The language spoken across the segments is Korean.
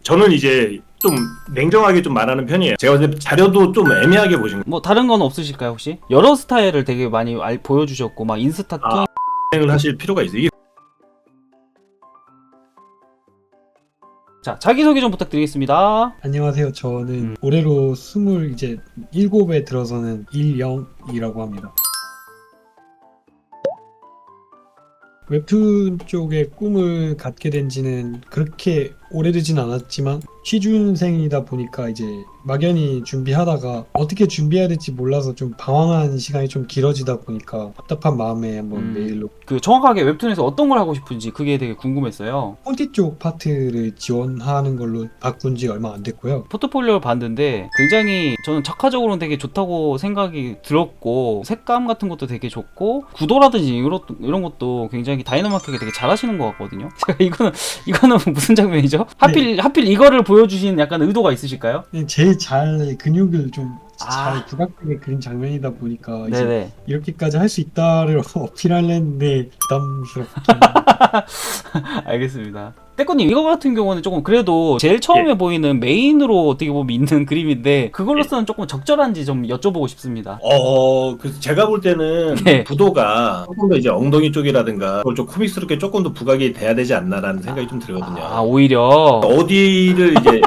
저는 이제 좀 냉정하게 좀 말하는 편이에요. 제가 근데 자료도 좀 애매하게 보신 뭐 다른 건 없으실까요 혹시? 여러 스타일을 되게 많이 보여주셨고 막 인스타 툰 을 하실 필요가 있어요. 이게 자, 자기소개 좀 부탁드리겠습니다. 안녕하세요. 저는 올해로 27에 들어서는 일영이라고 합니다. 웹툰 쪽에 꿈을 갖게 된 지는 그렇게 오래되진 않았지만 취준생이다 보니까 이제 막연히 준비하다가 어떻게 준비해야 될지 몰라서 좀 방황한 시간이 좀 길어지다 보니까 답답한 마음에 한번 메일로 그 정확하게 웹툰에서 어떤 걸 하고 싶은지 그게 되게 궁금했어요. 콘티 쪽 파트를 지원하는 걸로 바꾼 지 얼마 안 됐고요. 포트폴리오를 봤는데 굉장히 저는 작화적으로는 되게 좋다고 생각이 들었고 색감 같은 것도 되게 좋고 구도라든지 이런 것도 굉장히 다이나믹하게 되게 잘하시는 것 같거든요. 제가 이거는 무슨 장면이죠? 하필 이거를 보여주신 약간 의도가 있으실까요? 제일 잘 근육을 좀 잘 아. 부각되게 그린 장면이다 보니까 이제 네네. 이렇게까지 할 수 있다를 어필하려 했는데 부담스럽게 알겠습니다. 떼꾸님 이거 같은 경우는 조금 그래도 제일 처음에 보이는 메인으로 어떻게 보면 있는 그림인데 그걸로서는 조금 적절한지 좀 여쭤보고 싶습니다. 그 제가 볼 때는 네. 구도가 조금 더 이제 엉덩이 쪽이라든가 그걸 좀 코믹스럽게 조금 더 부각이 돼야 되지 않나라는 생각이 좀 들거든요. 아 오히려 어디를 이제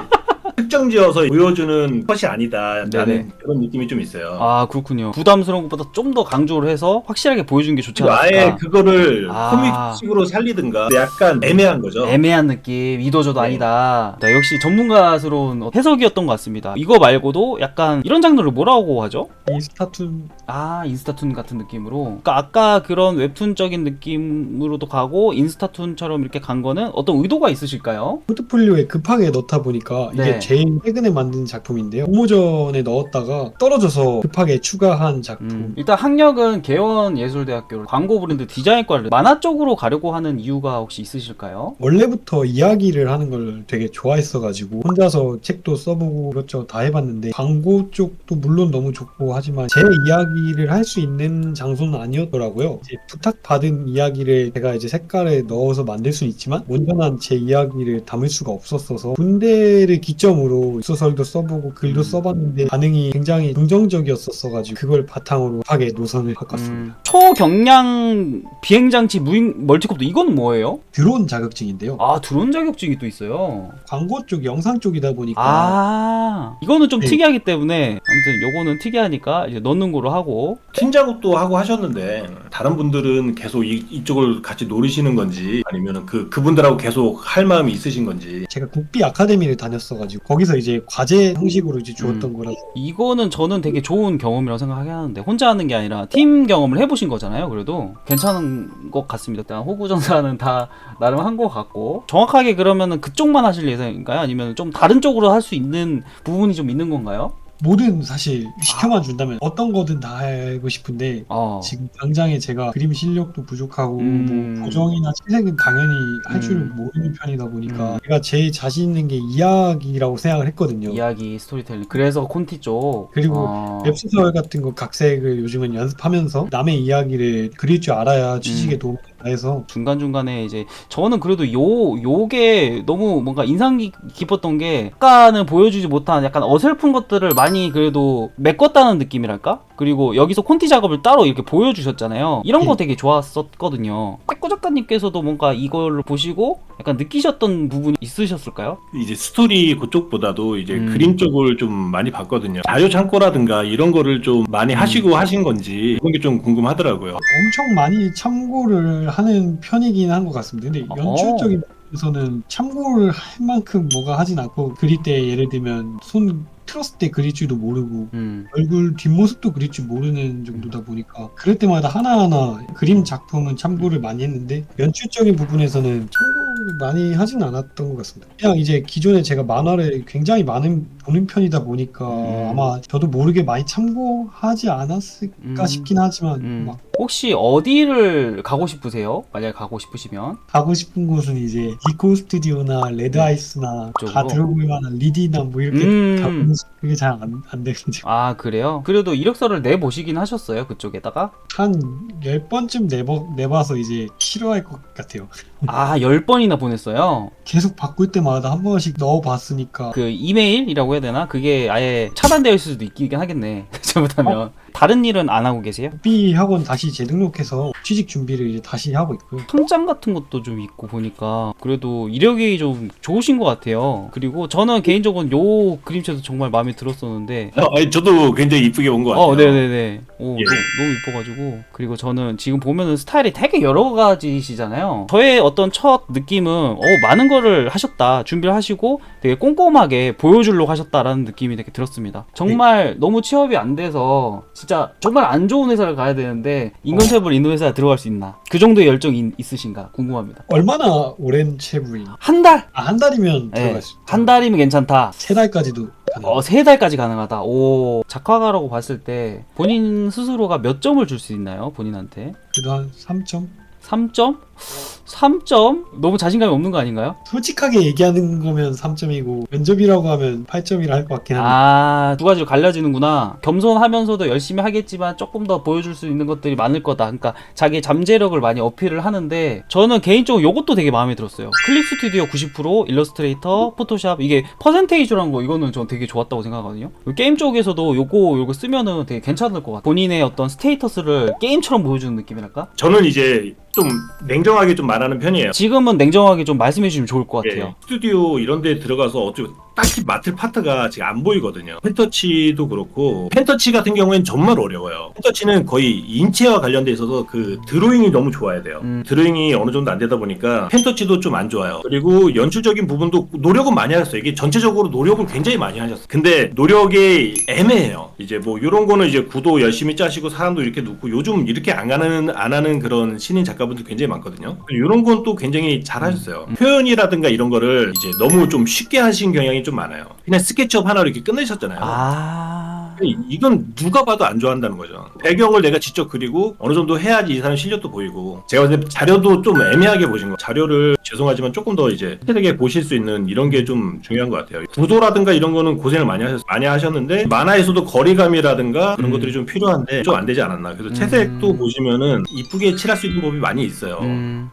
특정지어서 보여주는 것이 아니다라는 네네. 그런 느낌이 좀 있어요. 아 그렇군요. 부담스러운 것보다 좀 더 강조를 해서 확실하게 보여주는 게 좋지 그리고 아예 않을까. 그거를 아. 코믹식으로 살리든가 약간 애매한 거죠. 애매한 느낌, 이도저도 네. 아니다. 네, 역시 전문가스러운 해석이었던 것 같습니다. 이거 말고도 약간 이런 장르를 뭐라고 하죠? 인스타툰 아 인스타툰 같은 느낌으로. 그러니까 아까 그런 웹툰적인 느낌으로도 가고 인스타툰처럼 이렇게 간 거는 어떤 의도가 있으실까요? 포트폴리오에 급하게 넣다 보니까 네. 이게 제일 최근에 만든 작품인데요. 공모전에 넣었다가 떨어져서 급하게 추가한 작품. 일단 학력은 개원예술대학교 광고 브랜드 디자인과를 만화 쪽으로 가려고 하는 이유가 혹시 있으실까요? 원래부터 이야기를 하는 걸 되게 좋아했어가지고 혼자서 책도 써보고 이것저것 다 해봤는데 광고 쪽도 물론 너무 좋고 하지만 제 이야기를 할 수 있는 장소는 아니었더라고요. 이제 부탁받은 이야기를 제가 이제 색깔에 넣어서 만들 수는 있지만 온전한 제 이야기를 담을 수가 없었어서 군대를 기점으로 소설도 써보고 글도 써봤는데 반응이 굉장히 긍정적이었었어가지고 그걸 바탕으로 급하게 노선을 바꿨습니다. 초경량 비행장치 무인 멀티콥터 이건 뭐예요? 드론 자격증인데요. 아 드론 자격증이 또 있어요. 광고 쪽 영상 쪽이다 보니까 아 이거는 좀 네. 특이하기 때문에 아무튼 요거는 특이하니까 이제 넣는 거로 하고. 팀 작업도 하고 하셨는데 다른 분들은 계속 이쪽을 같이 노리시는 건지 아니면 그분들하고 계속 할 마음이 있으신 건지. 제가 국비 아카데미를 다녔어가지고 거기서 이제 과제 형식으로 이제 주었던 거라서 이거는 저는 되게 좋은 경험이라고 생각하긴 하는데 혼자 하는 게 아니라 팀 경험을 해보신 거잖아요. 그래도 괜찮은 것 같습니다. 일단 호구전사는 다 나름 한 것 같고 정확하게 그러면은 그쪽만 하실 예정인가요? 아니면 좀 다른 쪽으로 할 수 있는 부분이 좀 있는 건가요? 뭐든 사실 시켜만 준다면 어떤 거든 다 하고 싶은데 지금 당장에 제가 그림 실력도 부족하고 뭐 고정이나 채색은 당연히 할 줄 모르는 편이다 보니까 제가 제일 자신 있는 게 이야기라고 생각을 했거든요. 이야기 스토리텔링. 그래서 콘티 쪽 그리고 웹소설 같은 거 각색을 요즘은 연습하면서 남의 이야기를 그릴 줄 알아야 취직에 도움이 된다 해서 중간중간에 이제 저는 그래도 요게 너무 뭔가 인상 깊었던 게 아까는 보여주지 못한 약간 어설픈 것들을 많이 그래도 메꿨다는 느낌이랄까? 그리고 여기서 콘티 작업을 따로 이렇게 보여주셨잖아요. 이런 거 되게 좋았었거든요. 떼꾸 작가님께서도 뭔가 이걸 보시고 약간 느끼셨던 부분이 있으셨을까요? 이제 스토리 그쪽보다도 이제 그림 쪽을 좀 많이 봤거든요. 자료 창고라든가 이런 거를 좀 많이 하시고 하신 건지 그런 게 좀 궁금하더라고요. 엄청 많이 참고를 하는 편이긴 한 것 같습니다. 근데 연출적인 부분에서는 참고를 할 만큼 뭐가 하진 않고 그릴 때 예를 들면 손 틀었을 때 그릴 줄도 모르고 얼굴 뒷모습도 그릴 줄 모르는 정도다 보니까 그럴 때마다 하나하나 그림 작품은 참고를 많이 했는데 연출적인 부분에서는 참고를 많이 하진 않았던 것 같습니다. 그냥 이제 기존에 제가 만화를 굉장히 많은 보는 편이다 보니까 아마 저도 모르게 많이 참고하지 않았을까 싶긴 하지만 막 혹시 어디를 가고 싶으세요? 만약에 가고 싶으시면 가고 싶은 곳은 이제 니코 스튜디오나 레드 아이스나 다 그쪽으로? 들어볼 만한 리디나 뭐 이렇게 가보는 그게 잘 안 되는지. 아 그래요? 그래도 이력서를 내보시긴 하셨어요 그쪽에다가? 한 10번쯤 내봐서 이제 싫어할 것 같아요. 아 10번이나 보냈어요? 계속 바꿀 때마다 한 번씩 넣어봤으니까. 그 이메일이라고 해야 되나? 그게 아예 차단되어 있을 수도 있긴 하겠네 잘못하면. 다른 일은 안 하고 계세요? 준비 학원 다시 재등록해서 취직 준비를 이제 다시 하고 있고요. 통장 같은 것도 좀 있고 보니까 그래도 이력이 좀 좋으신 것 같아요. 그리고 저는 개인적으로 요 그림체도 정말 마음에 들었었는데 아니, 저도 굉장히 이쁘게 본 것 같아요. 네네네. 오, 예. 너무 이뻐가지고. 그리고 저는 지금 보면은 스타일이 되게 여러 가지시잖아요. 저의 어떤 첫 느낌은, 많은 거를 하셨다. 준비를 하시고 되게 꼼꼼하게 보여주려고 하셨다라는 느낌이 되게 들었습니다. 정말 너무 취업이 안 돼서 진짜 정말 안 좋은 회사를 가야 되는데 인건체불 있는 회사에 들어갈 수 있나? 그 정도의 열정이 있으신가? 궁금합니다. 얼마나 오랜 체부인? 한 달? 한 달이면 네. 들어갈 수 있다. 한 달이면 괜찮다. 3달까지도 가능. 3달까지 가능하다. 오, 작화가라고 봤을 때 본인 스스로가 몇 점을 줄 수 있나요? 본인한테? 그래도 한 3점? 3점? 3점? 너무 자신감이 없는 거 아닌가요? 솔직하게 얘기하는 거면 3점이고 면접이라고 하면 8점이라 할 것 같긴 한데. 아, 두 가지로 갈라지는구나. 겸손하면서도 열심히 하겠지만 조금 더 보여줄 수 있는 것들이 많을 거다. 그러니까 자기의 잠재력을 많이 어필을 하는데 저는 개인적으로 이것도 되게 마음에 들었어요. 클립 스튜디오 90%, 일러스트레이터, 포토샵 이게 퍼센테이지란 거 이거는 전 되게 좋았다고 생각하거든요. 게임 쪽에서도 요거 쓰면은 되게 괜찮을 것 같아요. 본인의 어떤 스테이터스를 게임처럼 보여주는 느낌이랄까? 저는 이제 좀 냉정하게 좀 말하는 편이에요. 지금은 냉정하게 좀 말씀해 주시면 좋을 것 같아요. 예, 스튜디오 이런 데 들어가서 어쩌고 딱히 맡을 파트가 지금 안 보이거든요. 펜터치도 그렇고 펜터치 같은 경우에는 정말 어려워요. 펜터치는 거의 인체와 관련돼 있어서 그 드로잉이 너무 좋아야 돼요. 드로잉이 어느 정도 안 되다 보니까 펜터치도 좀 안 좋아요. 그리고 연출적인 부분도 노력은 많이 하셨어요. 이게 전체적으로 노력을 굉장히 많이 하셨어요. 근데 노력이 애매해요. 이제 뭐 이런 거는 이제 구도 열심히 짜시고 사람도 이렇게 놓고 요즘 이렇게 안 하는 그런 신인 작가분들 굉장히 많거든요. 이런 건 또 굉장히 잘 하셨어요. 표현이라든가 이런 거를 이제 너무 좀 쉽게 하신 경향이 좀 많아요. 그냥 스케치업 하나로 이렇게 끝내셨잖아요. 이건 누가 봐도 안 좋아한다는 거죠. 배경을 내가 직접 그리고 어느 정도 해야지 이 사람 실력도 보이고. 제가 봤을 때 자료도 좀 애매하게 보신 거. 자료를 죄송하지만 조금 더 이제 세세하게 보실 수 있는 이런 게 좀 중요한 것 같아요. 구도라든가 이런 거는 고생을 많이 하셨는데 만화에서도 거리감이라든가 그런 것들이 좀 필요한데 좀 안 되지 않았나. 그래서 채색도 보시면은 이쁘게 칠할 수 있는 법이 많이 있어요.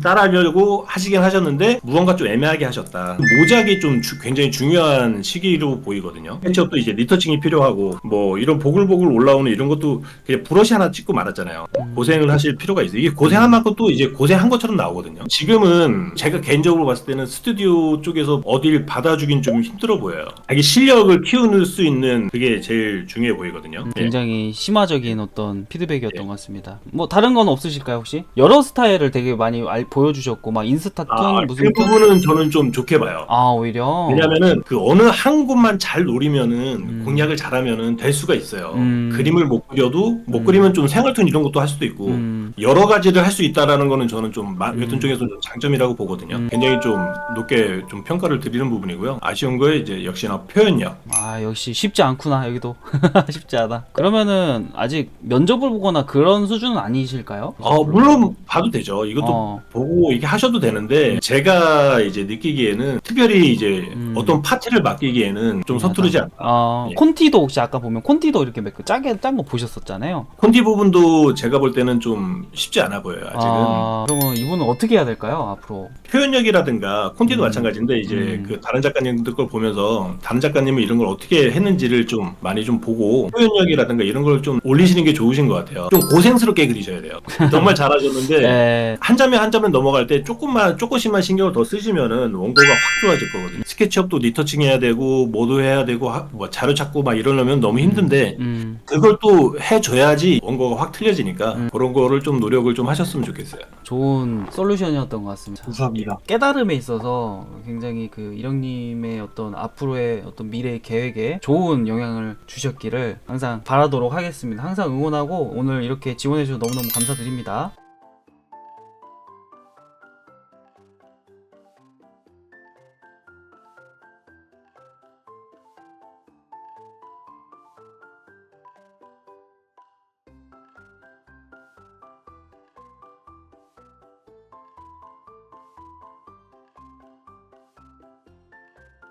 따라하려고 하시긴 하셨는데 무언가 좀 애매하게 하셨다. 모작이 좀 굉장히 중요한 시기로 보이거든요. 패치업도 이제 리터칭이 필요하고 뭐 이런 보글보글 올라오는 이런 것도 그냥 브러쉬 하나 찍고 말았잖아요. 고생을 하실 필요가 있어요. 이게 고생한 만큼 또 이제 고생한 것처럼 나오거든요. 지금은 제가 개인적으로 봤을 때는 스튜디오 쪽에서 어딜 받아주긴 좀 힘들어 보여요. 자기 실력을 키우는 수 있는 그게 제일 중요해 보이거든요. 굉장히 심화적인 어떤 피드백이었던 것 같습니다. 뭐 다른 건 없으실까요 혹시? 여러 스타일을 되게 많이 보여주셨고 막 인스타툰 무슨 그 부분은 저는 좀 좋게 봐요. 오히려 왜냐면은 그 어느 한 곳만 잘 노리면은 공략을 잘하면은 될 수가 있어요. 그림을 못 그려도 못 그리면 좀 생활툰 이런 것도 할 수도 있고 여러 가지를 할 수 있다라는 거는 저는 좀 웹툰 쪽에서 좀 장점이라고 보거든요. 굉장히 좀 높게 좀 평가를 드리는 부분이고요. 아쉬운 거에 이제 역시나 표현력. 역시 쉽지 않구나 여기도 쉽지 않아. 그러면은 아직 면접을 보거나 그런 수준은 아니실까요? 물론 봐도 되죠. 이것도 보고 이게 하셔도 되는데 제가 이제 느끼기에는 특별히 이제 어떤 파트를 맡기기에는 좀 서투르지 않다. 예. 콘티도 혹시 아까 보면 콘티도 이렇게 몇 개 짠 거 보셨었잖아요. 콘티 부분도 제가 볼 때는 좀 쉽지 않아 보여요. 아직은. 그러면 이분은 어떻게 해야 될까요 앞으로? 표현력이라든가 콘티도 마찬가지인데 이제 그 다른 작가님들 걸 보면서 다른 작가님은 이런 걸 어떻게 했는지를 좀 많이 좀 보고 표현력이라든가 이런 걸 좀 올리시는 게 좋으신 것 같아요. 좀 고생스럽게 그리셔야 돼요. 정말 잘하셨는데 한 장면 한 장면 넘어갈 때 조금씩만 신경을 더 쓰시면은 원고가 확 좋아질 거거든요. 스케치업도 리터칭 해야 되고 뭐도 해야 되고 뭐 자료 찾고 막 이러려면 너무 힘든데 그걸 또 해줘야지 원고가 확 틀려지니까 그런 거를 좀 노력을 좀 하셨으면 좋겠어요. 좋은 솔루션이었던 것 같습니다. 감사합니다. 깨달음에 있어서 굉장히 그 이령님의 어떤 앞으로의 어떤 미래 계획에 좋은 영향을 주셨기를 항상 바라도록 하겠습니다. 항상 응원하고 오늘 이렇게 지원해 주셔서 너무너무 감사드립니다.